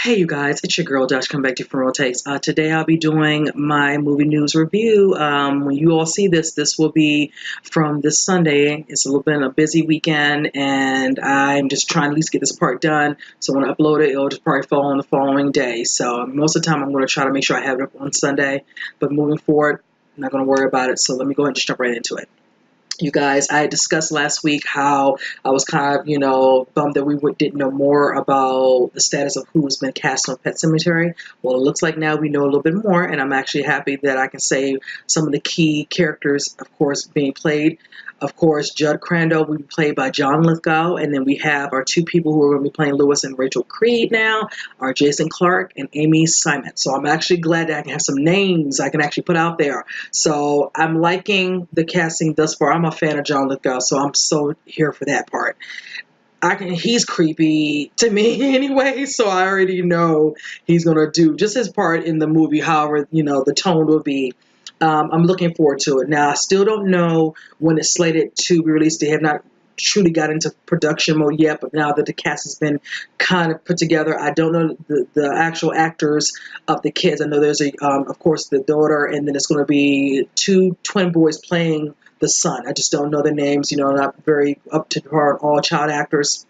Hey you guys, it's your girl Josh coming back to you from Real Takes. Today I'll be doing my movie news review. When you all see this will be from this Sunday. It's a little bit a busy weekend and I'm just trying to at least get this part done. So when I upload it, it'll just probably fall on the following day. So most of the time I'm going to try to make sure I have it up on Sunday. But moving forward, I'm not going to worry about it. So let me go ahead and just jump right into it. You guys, I had discussed last week how I was kind of, bummed that we didn't know more about the status of who's been cast on Pet Sematary. Well, it looks like now we know a little bit more, and I'm actually happy that I can say some of the key characters, of course, being played. Of course, Judd Crandall will be played by John Lithgow, and then we have our two people who are going to be playing Lewis and Rachel Creed now, are Jason Clarke and Amy Simon. So I'm actually glad that I can have some names I can actually put out there. So I'm liking the casting thus far. I'm a fan of John Lithgow, so I'm so here for that part. He's creepy to me anyway, so I already know he's gonna do just his part in the movie. However, the tone will be. I'm looking forward to it. Now, I still don't know when it's slated to be released. They have not truly got into production mode yet, but now that the cast has been kind of put together, I don't know the actual actors of the kids. I know there's of course, the daughter, and then it's going to be two twin boys playing the son. I just don't know the names. Not very up to par on all child actors.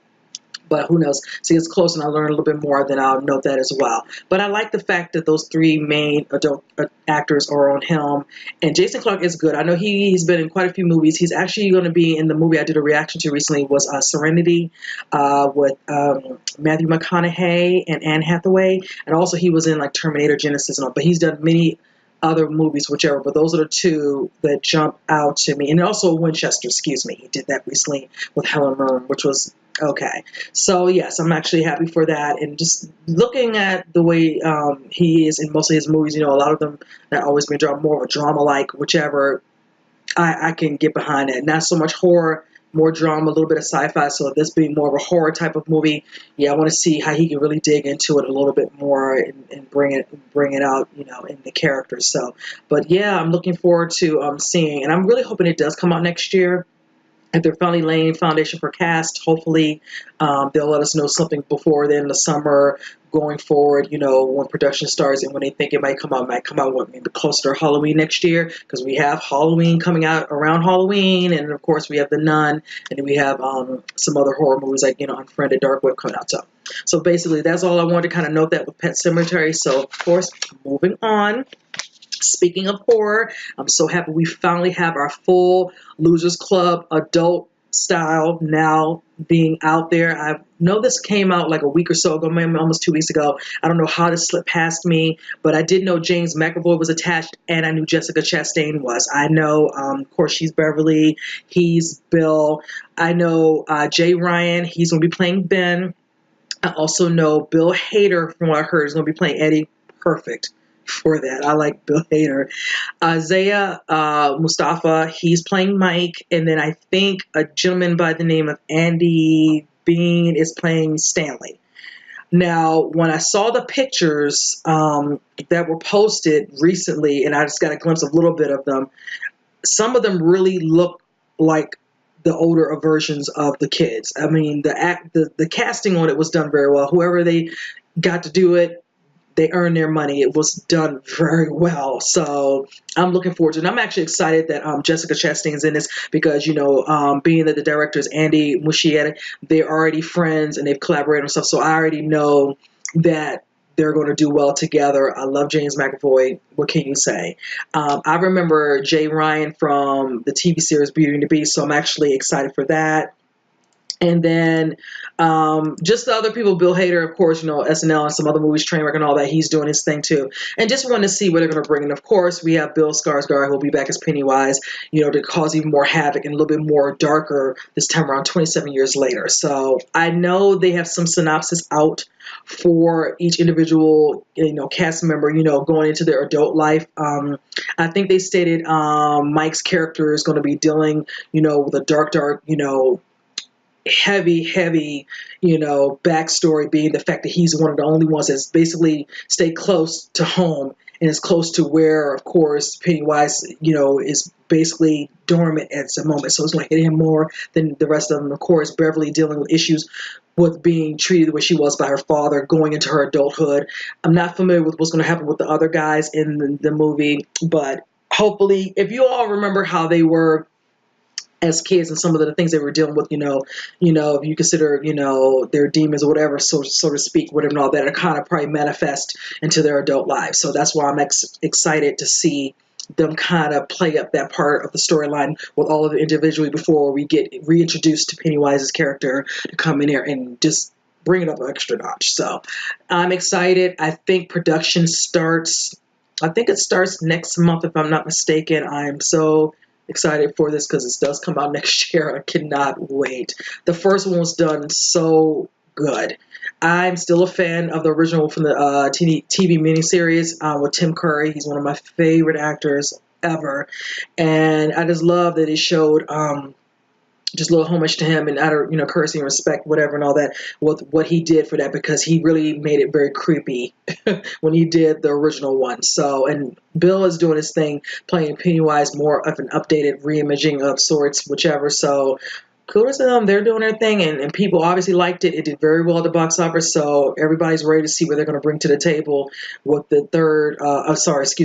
But who knows? See, it's close and I learn a little bit more, then I'll note that as well. But I like the fact that those three main adult actors are on helm. And Jason Clarke is good. I know he's been in quite a few movies. He's actually going to be in the movie I did a reaction to recently was Serenity with Matthew McConaughey and Anne Hathaway. And also he was in like Terminator Genesis and all. But he's done many other movies, whichever, but those are the two that jump out to me. And also Winchester, excuse me. He did that recently with Helen Mirren, which was okay. So yes, I'm actually happy for that. And just looking at the way he is in most of his movies, a lot of them that always been more of a drama like, whichever, I can get behind it. Not so much horror, more drama, a little bit of sci-fi. So this being more of a horror type of movie, yeah, I want to see how he can really dig into it a little bit more and bring it out, in the characters. So, but yeah, I'm looking forward to seeing, and I'm really hoping it does come out next year. If they're finally laying foundation for cast, hopefully they'll let us know something before then in the summer going forward, when production starts and when they think it might come out maybe closer to Halloween next year, because we have Halloween coming out around Halloween, and of course we have The Nun, and then we have some other horror movies like, Unfriended, Dark Web coming out. So basically that's all I wanted to kind of note that with Pet Sematary. So of course, moving on. Speaking of horror, I'm so happy we finally have our full Losers Club adult style now being out there. I know this came out like a week or so ago, maybe almost 2 weeks ago. I don't know how this slipped past me, but I did know James McAvoy was attached, and I knew Jessica Chastain was. I know, of course, she's Beverly, he's Bill. I know Jay Ryan, he's going to be playing Ben. I also know Bill Hader, from what I heard, is going to be playing Eddie. Perfect for that. I like Bill Hader. Isaiah Mustafa, he's playing Mike. And then I think a gentleman by the name of Andy Bean is playing Stanley. Now, when I saw the pictures that were posted recently, and I just got a glimpse of a little bit of them, some of them really look like the older versions of the kids. I mean, the casting on it was done very well. Whoever they got to do it, they earned their money. It was done very well. So I'm looking forward to it. And I'm actually excited that Jessica Chastain is in this because, being that the director is Andy Muschietti, they're already friends and they've collaborated on stuff. So I already know that they're going to do well together. I love James McAvoy. What can you say? I remember Jay Ryan from the TV series Beauty and the Beast, so I'm actually excited for that. And then just the other people, Bill Hader, of course, SNL and some other movies, Trainwreck and all that, he's doing his thing too. And just want to see what they're going to bring. And of course, we have Bill Skarsgård, who will be back as Pennywise, to cause even more havoc and a little bit more darker this time around, 27 years later. So I know they have some synopsis out for each individual, cast member, going into their adult life. I think they stated Mike's character is going to be dealing, with a dark, heavy, backstory being the fact that he's one of the only ones that's basically stayed close to home and it's close to where, of course, Pennywise, is basically dormant at the moment. So it's going to hit him more than the rest of them. Of course, Beverly dealing with issues with being treated the way she was by her father going into her adulthood. I'm not familiar with what's going to happen with the other guys in the movie, but hopefully, if you all remember how they were as kids and some of the things they were dealing with, if you consider, their demons or whatever, so to speak, whatever and all that, are kind of probably manifest into their adult lives. So that's why I'm excited to see them kind of play up that part of the storyline with all of it individually before we get reintroduced to Pennywise's character to come in here and just bring it up an extra notch. So I'm excited. I think production starts. I think it starts next month, if I'm not mistaken. I'm so excited for this because this does come out next year. I cannot wait. The first one was done so good. I'm still a fan of the original from the TV miniseries with Tim Curry. He's one of my favorite actors ever, and I just love that it showed just a little homage to him and out of courtesy and respect, whatever and all that, with what he did for that, because he really made it very creepy when he did the original one. So, and Bill is doing his thing, playing Pennywise, more of an updated reimaging of sorts, whichever. So kudos to them, they're doing their thing, and people obviously liked it. It did very well at the box office, so everybody's ready to see what they're going to bring to the table with the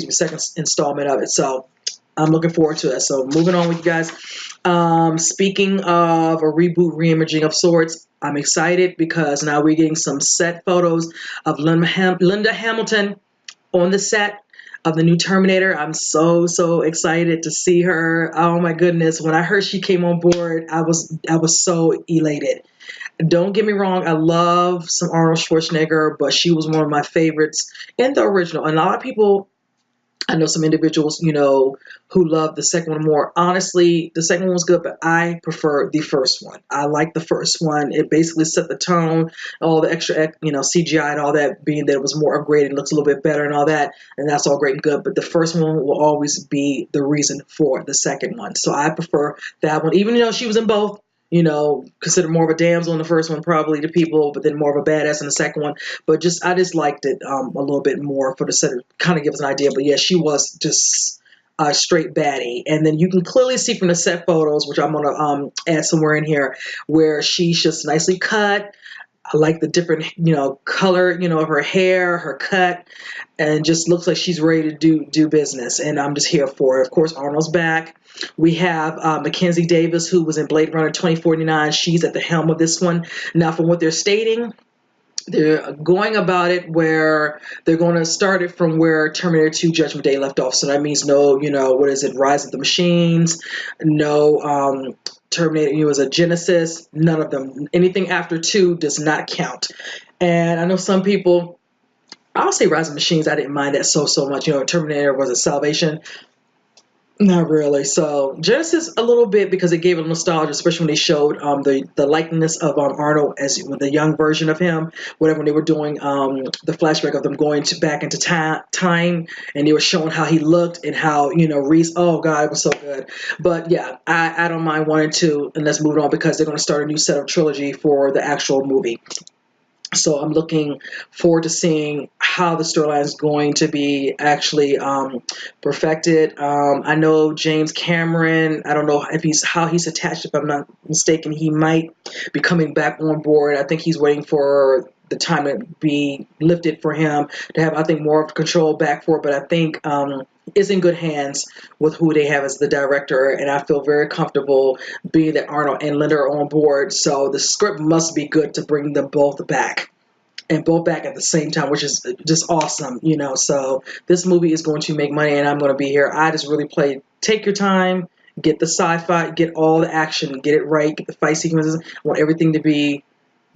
second installment of it. So I'm looking forward to it. So moving on with you guys. Speaking of a reboot, reimaging of sorts, I'm excited because now we're getting some set photos of Linda Hamilton on the set of the new Terminator. I'm so excited to see her. Oh my goodness. When I heard she came on board, I was so elated. Don't get me wrong, I love some Arnold Schwarzenegger, but she was one of my favorites in the original. And a lot of people, I know some individuals, who love the second one more. Honestly, the second one was good, but I prefer the first one. I like the first one. It basically set the tone, all the extra, CGI and all that, being that it was more upgraded, looks a little bit better and all that, and that's all great and good. But the first one will always be the reason for the second one. So I prefer that one, even though she was in both. Considered more of a damsel in the first one probably to people, but then more of a badass in the second one. But I just liked it a little bit more for the set, kind of give us an idea. But yeah, she was just a straight baddie. And then you can clearly see from the set photos, which I'm going to add somewhere in here, where she's just nicely cut. I like the different, color, of her hair, her cut, and just looks like she's ready to do business. And I'm just here for it. Of course, Arnold's back. We have Mackenzie Davis, who was in Blade Runner 2049. She's at the helm of this one. Now, from what they're stating, they're going about it where they're going to start it from where Terminator 2 Judgment Day left off. So that means no, Rise of the Machines, no Terminator, as a Genesis, none of them. Anything after 2 does not count. And I know some people, I'll say Rise of the Machines, I didn't mind that so much. Terminator was a salvation. Not really. So Genesis a little bit because it gave a nostalgia, especially when they showed the likeness of Arnold as the young version of him. Whatever, when they were doing the flashback of them going back into time, and they were showing how he looked and how Reese. Oh God, it was so good. But yeah, I don't mind wanting to, and let's move on because they're going to start a new set of trilogy for the actual movie. So I'm looking forward to seeing how the storyline is going to be actually perfected. I know James Cameron, I don't know how he's attached. If I'm not mistaken, he might be coming back on board. I think he's waiting for the time to be lifted for him to have, I think, more of control back for it. But I think is in good hands with who they have as the director, and I feel very comfortable being that Arnold and Linda are on board. So the script must be good to bring them both back. And both back at the same time, which is just awesome, So this movie is going to make money, and I'm going to be here. I just really take your time, get the sci-fi, get all the action, get it right, get the fight sequences. I want everything to be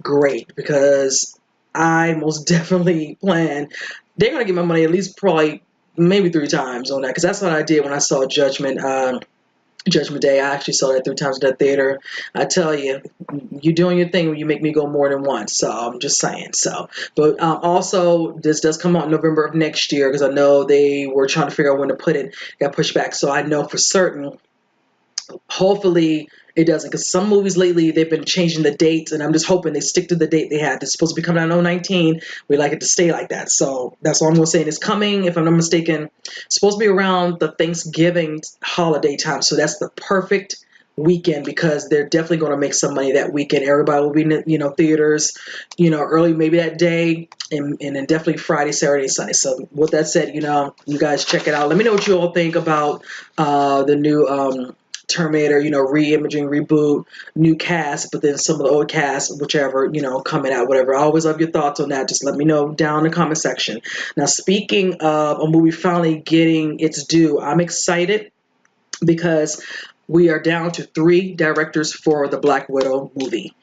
great because I most definitely plan. They're going to get my money at least probably maybe 3 times on that, because that's what I did when I saw Judgment Day. I actually saw that 3 times in the theater. I tell you, you're doing your thing when you make me go more than once. So I'm just saying. So, but also this does come out in November of next year, because I know they were trying to figure out when to put it. Got pushed back. So I know for certain Hopefully it doesn't, because some movies lately they've been changing the dates, and I'm just hoping they stick to the date they had. It's supposed to be coming out in 2019. We like it to stay like that. So that's all I'm going to say. It's coming, if I'm not mistaken, it's supposed to be around the Thanksgiving holiday time. So that's the perfect weekend, because they're definitely going to make some money that weekend. Everybody will be in, theaters, early maybe that day, and then definitely Friday, Saturday, Sunday. So with that said, you guys check it out. Let me know what you all think about the new Terminator, re-imaging, reboot, new cast, but then some of the old cast, whichever, coming out, whatever. I always love your thoughts on that. Just let me know down in the comment section. Now, speaking of a movie finally getting its due, I'm excited because we are down to 3 directors for the Black Widow movie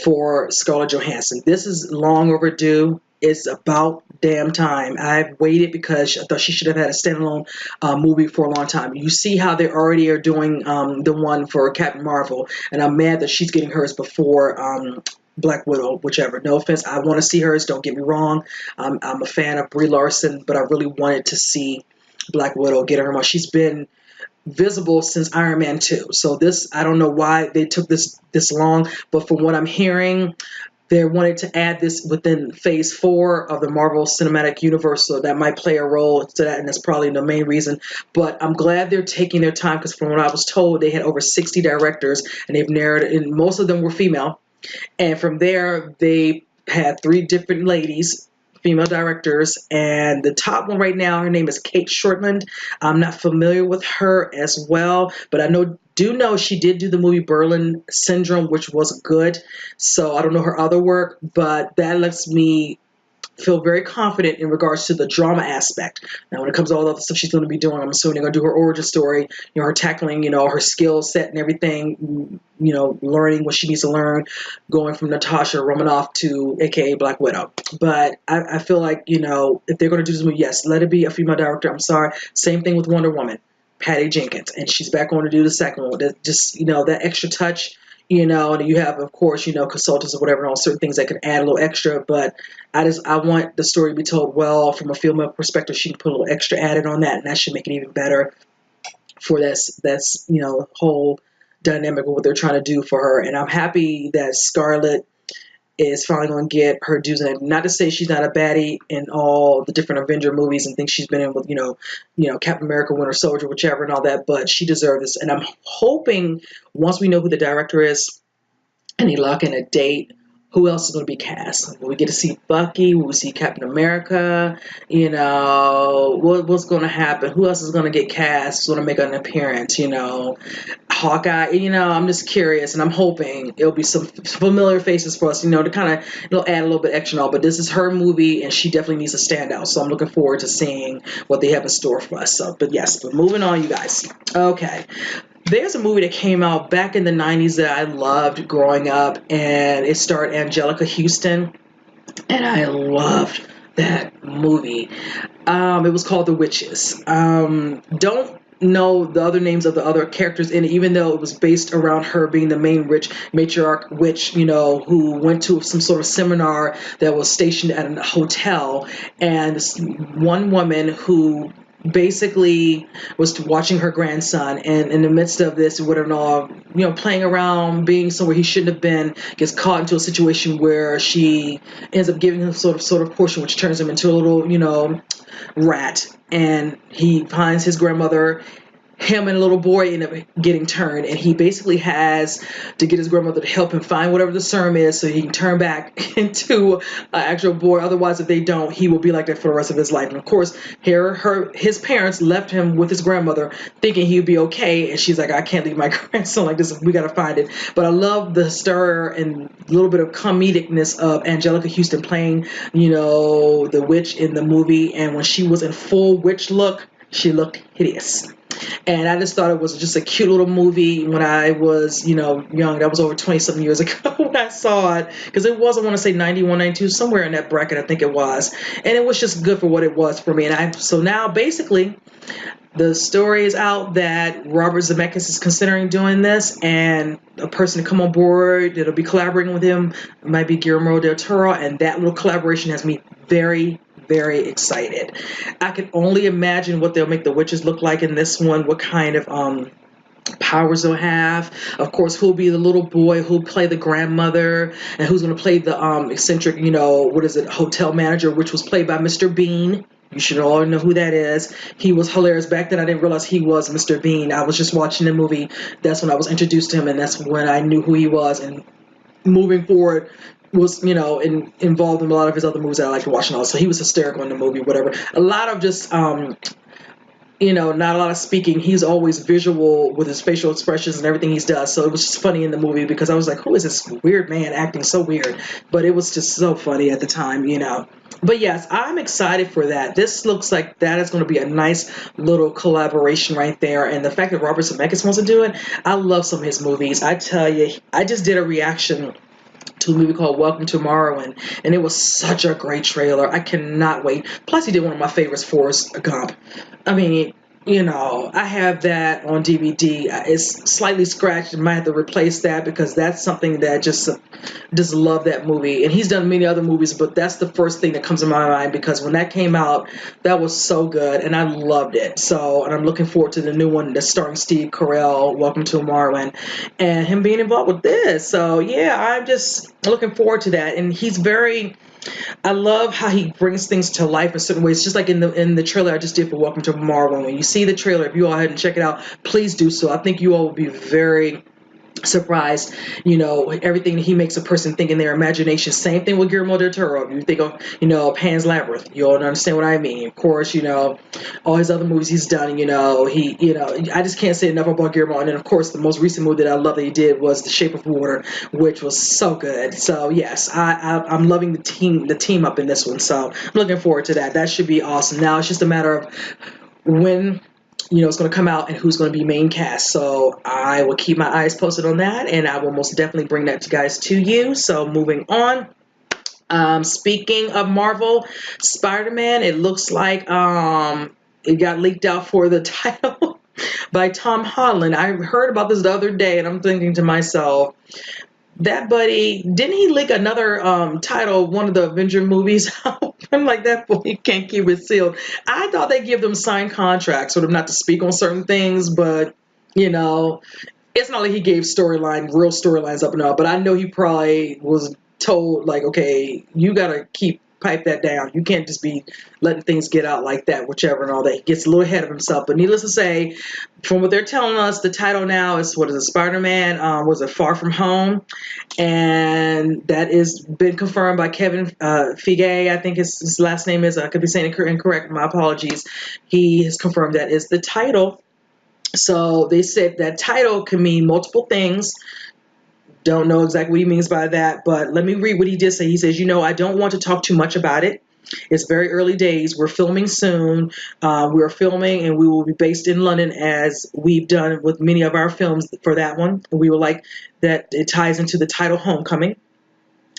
for Scarlett Johansson. This is long overdue. It's about damn time. I've waited because I thought she should have had a standalone movie for a long time. You see how they already are doing the one for Captain Marvel, and I'm mad that she's getting hers before Black Widow, whichever. No offense, I want to see hers. Don't get me wrong. I'm a fan of Brie Larson, but I really wanted to see Black Widow get her. She's been visible since Iron Man 2. So this, I don't know why they took this long, but from what I'm hearing, they wanted to add this within phase 4 of the Marvel Cinematic Universe, so that might play a role to that, and that's probably the main reason. But I'm glad they're taking their time, because from what I was told, they had over 60 directors, and they've narrowed it, and most of them were female. And from there, they had 3 different ladies, female directors, and the top one right now, her name is Kate Shortland. I'm not familiar with her as well, but I do know she did do the movie Berlin Syndrome, which was good. So I don't know her other work, but that lets me feel very confident in regards to the drama aspect. Now, when it comes to all the other stuff she's going to be doing, I'm assuming they're going to do her origin story, her tackling, her skill set and everything, learning what she needs to learn, going from Natasha Romanoff to AKA Black Widow. But I feel like, if they're going to do this movie, yes, let it be a female director. I'm sorry. Same thing with Wonder Woman, Patty Jenkins, and she's back on to do the second one. That just, that extra touch. And you have, of course, consultants or whatever, and all certain things that can add a little extra. But I want the story to be told well from a female perspective. She can put a little extra added on that, and that should make it even better for that's whole dynamic of what they're trying to do for her. And I'm happy that Scarlett is finally going to get her dues. And not to say she's not a baddie in all the different Avenger movies and things she's been in with, Captain America, Winter Soldier, whichever, and all that. But she deserves this. And I'm hoping once we know who the director is and they lock in a date, who else is going to be cast? Will we get to see Bucky? Will we see Captain America? What's going to happen? Who else is going to get cast? Who's going to make an appearance? Hawkeye. I'm just curious, and I'm hoping it'll be some familiar faces for us. To kind of add a little bit extra. But this is her movie, and she definitely needs to stand out. So I'm looking forward to seeing what they have in store for us. So, but yes, but moving on, you guys. Okay. There's a movie that came out back in the 90s that I loved growing up, and it starred Angelica Houston, and I loved that movie. It was called The Witches. Don't know the other names of the other characters in it, even though it was based around her being the main matriarch witch, who went to some sort of seminar that was stationed at a hotel, and this one woman who basically was watching her grandson, and in the midst of this, whatever, playing around, being somewhere he shouldn't have been, gets caught into a situation where she ends up giving him sort of portion, which turns him into a little, rat, and he finds his grandmother. Him and a little boy end up getting turned, and he basically has to get his grandmother to help him find whatever the serum is so he can turn back into an actual boy. Otherwise, if they don't, he will be like that for the rest of his life. And of course, his parents left him with his grandmother thinking he would be okay, and she's like, I can't leave my grandson like this. We got to find it. But I love the stir and a little bit of comedicness of Angelica Houston playing, the witch in the movie. And when she was in full witch look, she looked hideous. And I just thought it was just a cute little movie when I was, young. That was over 20-something years ago when I saw it. Because it was, I want to say 91, 92, somewhere in that bracket, I think it was. And it was just good for what it was for me. So now, basically, the story is out that Robert Zemeckis is considering doing this. And a person to come on board that'll be collaborating with him might be Guillermo del Toro. And that little collaboration has me very, very excited. I can only imagine what they'll make the witches look like in this one, what kind of powers they'll have. Of course, who'll be the little boy, who'll play the grandmother, and who's going to play the eccentric, what is it, hotel manager, which was played by Mr. Bean. You should all know who that is. He was hilarious. Back then, I didn't realize he was Mr. Bean. I was just watching the movie. That's when I was introduced to him, and that's when I knew who he was. And moving forward, was involved in a lot of his other movies that I like to watch and all. So he was hysterical in the movie, whatever. A lot of just not a lot of speaking. He's always visual with his facial expressions and everything he does. So it was just funny in the movie because I was like, who is this weird man acting so weird? But it was just so funny at the time. But yes, I'm excited for that. This looks like that is going to be a nice little collaboration right there. And the fact that Robert Zemeckis wants to do it, I love some of his movies. I tell you, I just did a reaction to a movie called Welcome to Morrowind, and it was such a great trailer. I cannot wait. Plus, he did one of my favorites, Forrest Gump. I mean, I have that on DVD. It's slightly scratched. I might have to replace that because that's something that just love that movie. And he's done many other movies, but that's the first thing that comes to my mind because when that came out, that was so good, and I loved it. So, and I'm looking forward to the new one that's starring Steve Carell, Welcome to Morrowind, and him being involved with this. So, yeah, I'm just looking forward to that. And I love how he brings things to life in certain ways, just like in the trailer I just did for Welcome to Morrowind. When you see the trailer, if you all hadn't checked it out, please do so. I think you all will be very surprised, everything he makes a person think in their imagination. Same thing with Guillermo del Toro. You think of, Pan's Labyrinth. You all understand what I mean. Of course, all his other movies he's done, I just can't say enough about Guillermo. And then, of course, the most recent movie that I love that he did was The Shape of Water, which was so good. So, yes, I'm loving the team up in this one. So, I'm looking forward to that. That should be awesome. Now, it's just a matter of when it's going to come out and who's going to be main cast. So I will keep my eyes posted on that, and I will most definitely bring that guys to you. So moving on. Speaking of Marvel, Spider-Man, it looks like it got leaked out for the title by Tom Holland. I heard about this the other day, and I'm thinking to myself, that buddy, didn't he leak another title, one of the Avenger movies? I'm like, that boy can't keep it sealed. I thought they give them signed contracts, sort of not to speak on certain things, but it's not like he gave real storylines up and up. But I know he probably was told, like, okay, you gotta pipe that down. You can't just be letting things get out like that, whichever and all that. He gets a little ahead of himself. But needless to say, from what they're telling us, the title now is, what is it, Spider-Man, was it Far From Home? And that is been confirmed by Kevin Feige. I think his last name is, I could be saying it incorrect, my apologies. He has confirmed that is the title. So they said that title can mean multiple things. Don't know exactly what he means by that, but let me read what he did say. He says, I don't want to talk too much about it. It's very early days. We're filming soon. We're filming, and we will be based in London, as we've done with many of our films for that one. We would like that it ties into the title Homecoming.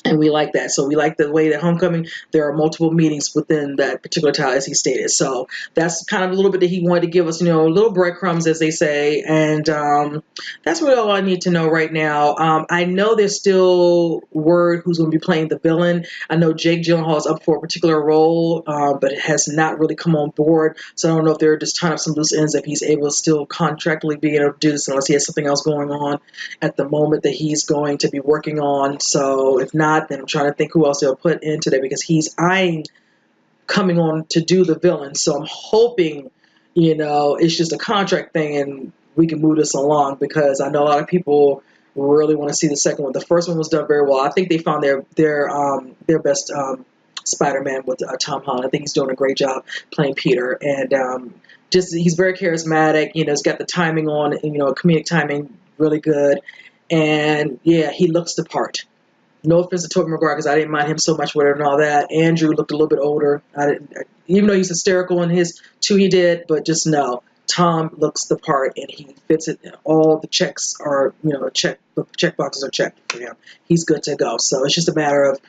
And we like that. So we like the way that Homecoming, there are multiple meetings within that particular title, as he stated. So that's kind of a little bit that he wanted to give us, little breadcrumbs, as they say. And that's really all I need to know right now. I know there's still word who's going to be playing the villain. I know Jake Gyllenhaal is up for a particular role, but it has not really come on board. So I don't know if they're just tying up some loose ends, if he's able to still contractually be able to do this, unless he has something else going on at the moment that he's going to be working on. So if not, then I'm trying to think who else they'll put into there, because he's eyeing coming on to do the villain. So I'm hoping, it's just a contract thing and we can move this along, because I know a lot of people really want to see the second one. The first one was done very well. I think they found their best Spider-Man with Tom Holland. I think he's doing a great job playing Peter, and he's very charismatic. He's got the timing on, comedic timing really good, and yeah, he looks the part. No offense to Tobey Maguire, because I didn't mind him so much with it and all that. Andrew looked a little bit older. Even though he's hysterical in his two, he did, but just know Tom looks the part and he fits it. All the checks are, the check boxes are checked for him. He's good to go. So it's just a matter of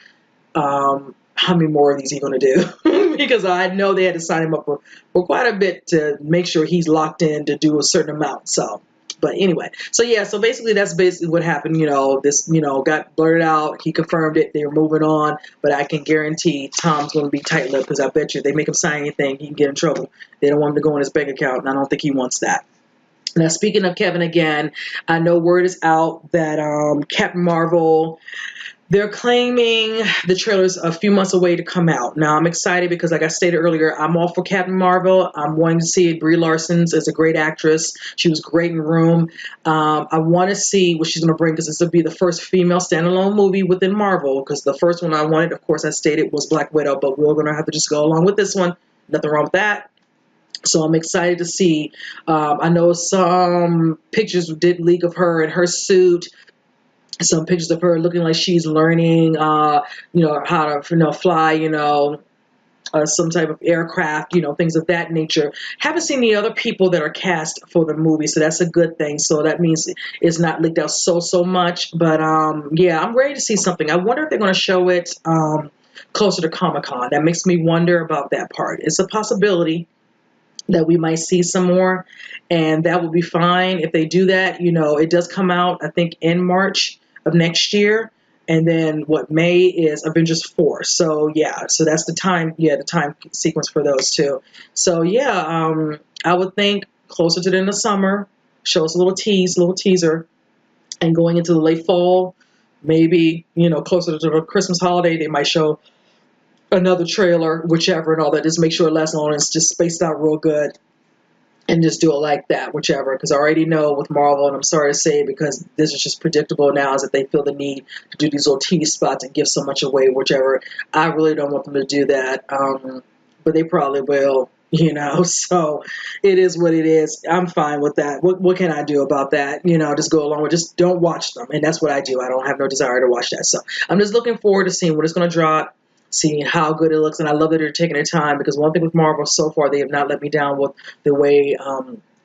how many more of these he's going to do, because I know they had to sign him up for quite a bit to make sure he's locked in to do a certain amount. So. But anyway, so basically that's basically what happened. This, got blurted out. He confirmed it. They were moving on. But I can guarantee Tom's going to be tight-lipped, because I bet you if they make him sign anything, he can get in trouble. They don't want him to go in his bank account, and I don't think he wants that. Now, speaking of Kevin again, I know word is out that Captain Marvel, they're claiming the trailer's a few months away to come out. Now, I'm excited because, like I stated earlier, I'm all for Captain Marvel. I'm wanting to see it. Brie Larson's is a great actress. She was great in Room. I want to see what she's going to bring because this will be the first female standalone movie within Marvel. Because the first one I wanted, of course, I stated was Black Widow, but we're going to have to just go along with this one. Nothing wrong with that. So I'm excited to see. I know some pictures did leak of her in her suit, some pictures of her looking like she's learning, how to, fly, some type of aircraft, things of that nature. Haven't seen the other people that are cast for the movie, so that's a good thing. So that means it's not leaked out so much. But yeah, I'm ready to see something. I wonder if they're going to show it closer to Comic-Con. That makes me wonder about that part. It's a possibility that we might see some more, and that would be fine if they do that. It does come out, I think, in March of next year, and then what May is Avengers 4. So yeah, so that's the time, the time sequence for those two. So yeah, I would think closer to the end of summer, show us a little teaser, and going into the late fall, maybe closer to the Christmas holiday, they might show another trailer, whichever, and all that. Just make sure it lasts long and it's just spaced out real good, and just do it like that, whichever. Because I already know with Marvel, and I'm sorry to say it because this is just predictable now, is that they feel the need to do these little TV spots and give so much away, whichever. I really don't want them to do that, but they probably will. So it is what it is. I'm fine with that. What can I do about that? Just go along with, just don't watch them. And that's what I do. I don't have no desire to watch that. So I'm just looking forward to seeing what it's going to drop, seeing how good it looks. And I love that they're taking their time, because one thing with Marvel so far, they have not let me down with the way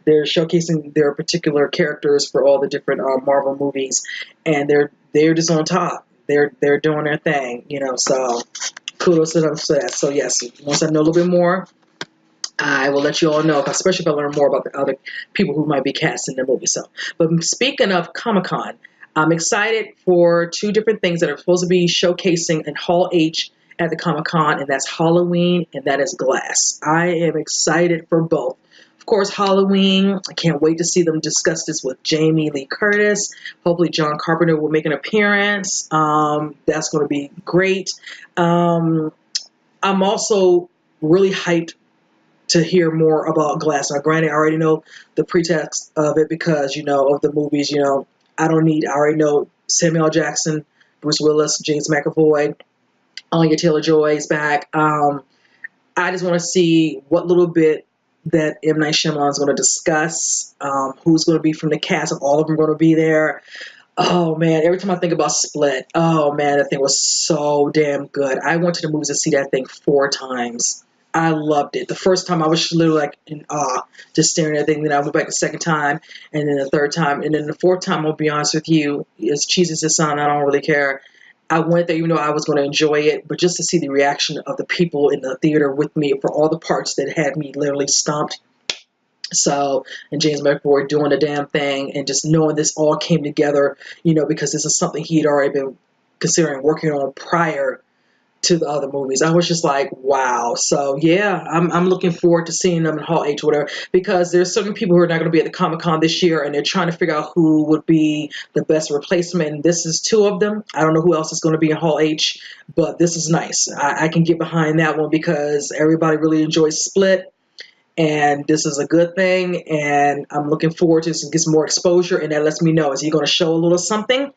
they're showcasing their particular characters for all the different Marvel movies, and they're just on top. They're doing their thing, so kudos to them for that. So yes, once I know a little bit more, I will let you all know, especially if I learn more about the other people who might be cast in the movie. So, but speaking of Comic-Con, I'm excited for two different things that are supposed to be showcasing in Hall H at the Comic-Con, and that's Halloween and that is Glass. I am excited for both. Of course, Halloween, I can't wait to see them discuss this with Jamie Lee Curtis. Hopefully John Carpenter will make an appearance. That's going to be great. I'm also really hyped to hear more about Glass. Now, granted, I already know the pretext of it because, of the movies, I already know Samuel L. Jackson, Bruce Willis, James McAvoy, Anya Taylor-Joy is back. I just want to see what little bit that M. Night Shyamalan is going to discuss, who's going to be from the cast, if all of them are going to be there. Oh man, every time I think about Split, oh man, that thing was so damn good. I went to the movies to see that thing 4 times. I loved it. The first time I was literally like in awe, just staring at the thing. Then I went back the second time, and then the third time, and then the fourth time, I'll be honest with you, as cheesy as it sounds, I don't really care. I went there even though I was going to enjoy it, but just to see the reaction of the people in the theater with me for all the parts that had me literally stumped. So, and James McAvoy doing the damn thing, and just knowing this all came together, because this is something he had already been considering working on prior to the other movies. I was just like, wow. So yeah, I'm looking forward to seeing them in Hall H or whatever, because there's certain people who are not going to be at the Comic-Con this year, and they're trying to figure out who would be the best replacement. And this is 2 of them. I don't know who else is going to be in Hall H, but this is nice. I can get behind that one because everybody really enjoys Split. And this is a good thing, and I'm looking forward to this and get some more exposure, and that lets me know, is he going to show a little something?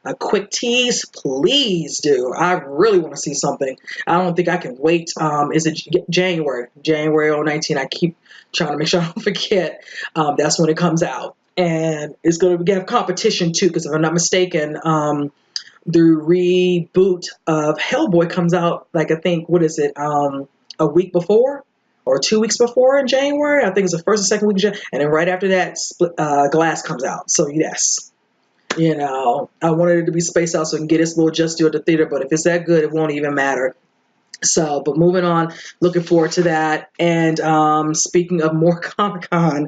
A quick tease? Please do. I really want to see something. I don't think I can wait. Is it January? January 2019. I keep trying to make sure I don't forget. That's when it comes out. And it's going to have competition too, because if I'm not mistaken, the reboot of Hellboy comes out, like, I think, what is it, a week before? Or 2 weeks before in January. I think it's the first or second week of January. And then right after that, Glass comes out. So yes, I wanted it to be spaced out so I can get its little just due at the theater. But if it's that good, it won't even matter. So, but moving on, looking forward to that. And speaking of more Comic-Con,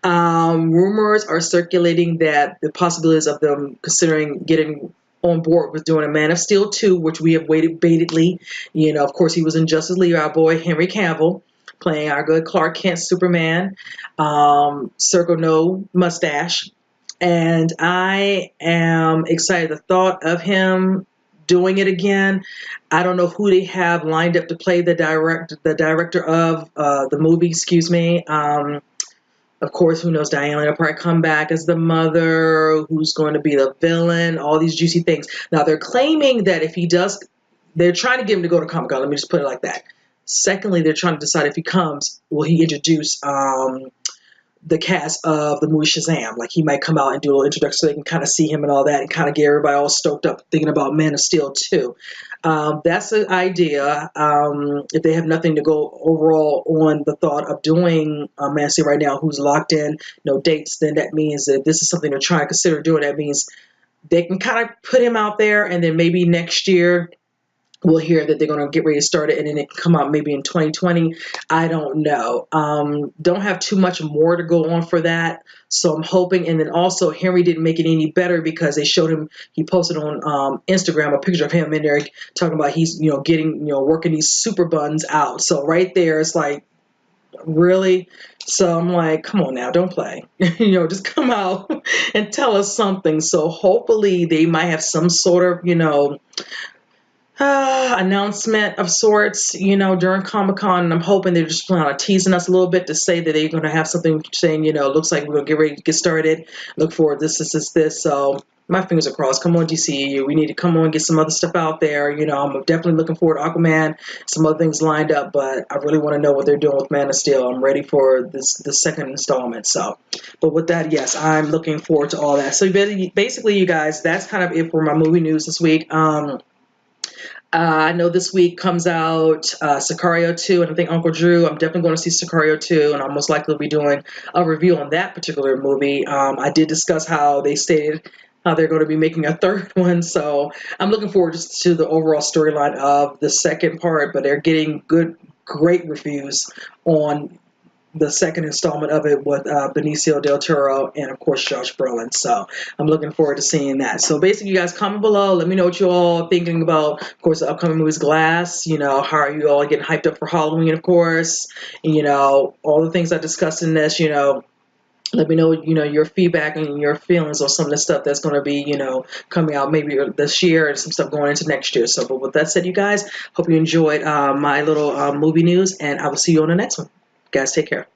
rumors are circulating that the possibilities of them considering getting on board with doing a Man of Steel 2, which we have waited baitedly. Of course, he was in Justice League, our boy Henry Cavill. playing our good Clark Kent Superman, circle no mustache. And I am excited. The thought of him doing it again. I don't know who they have lined up to play the director of the movie. Excuse me. Of course, who knows? Diane will probably come back as the mother. Who's going to be the villain? All these juicy things. Now they're claiming that if he does, they're trying to get him to go to Comic Con. Let me just put it like that. Secondly, they're trying to decide if he comes, will he introduce the cast of the movie Shazam? Like he might come out and do a little introduction so they can kind of see him and all that, and kind of get everybody all stoked up thinking about Man of Steel too. That's an idea. If they have nothing to go overall on the thought of doing Man of Steel right now, who's locked in, no dates, then that means that this is something they're trying to consider doing. That means they can kind of put him out there, and then maybe next year we'll hear that they're going to get ready to start it, and then it can come out maybe in 2020. I don't know. Don't have too much more to go on for that. So I'm hoping. And then also Henry didn't make it any better because they showed him, he posted on Instagram a picture of him in there talking about he's, getting, working these super buns out. So right there, it's like, really? So I'm like, come on now, don't play. Just come out and tell us something. So hopefully they might have some sort of, announcement of sorts, during Comic-Con. And I'm hoping they're just planning on teasing us a little bit to say that they're going to have something saying, looks like we're going to get ready to get started. Look forward, this. So my fingers are crossed. Come on, DCEU. We need to come on and get some other stuff out there. I'm definitely looking forward to Aquaman, some other things lined up, but I really want to know what they're doing with Man of Steel. I'm ready for the second installment. So, but with that, yes, I'm looking forward to all that. So basically, you guys, that's kind of it for my movie news this week. I know this week comes out Sicario 2, and I think Uncle Drew, I'm definitely going to see Sicario 2, and I'll most likely be doing a review on that particular movie. I did discuss how they stated how they're going to be making a third one, so I'm looking forward just to the overall storyline of the second part, but they're getting great reviews on the second installment of it with Benicio del Toro and, of course, Josh Brolin. So I'm looking forward to seeing that. So basically, you guys comment below. Let me know what you all are thinking about, of course, the upcoming movies Glass. How are you all getting hyped up for Halloween, of course. And, all the things I discussed in this, let me know, your feedback and your feelings on some of the stuff that's going to be, coming out maybe this year and some stuff going into next year. So, but with that said, you guys, hope you enjoyed my little movie news, and I will see you on the next one. Guys, take care.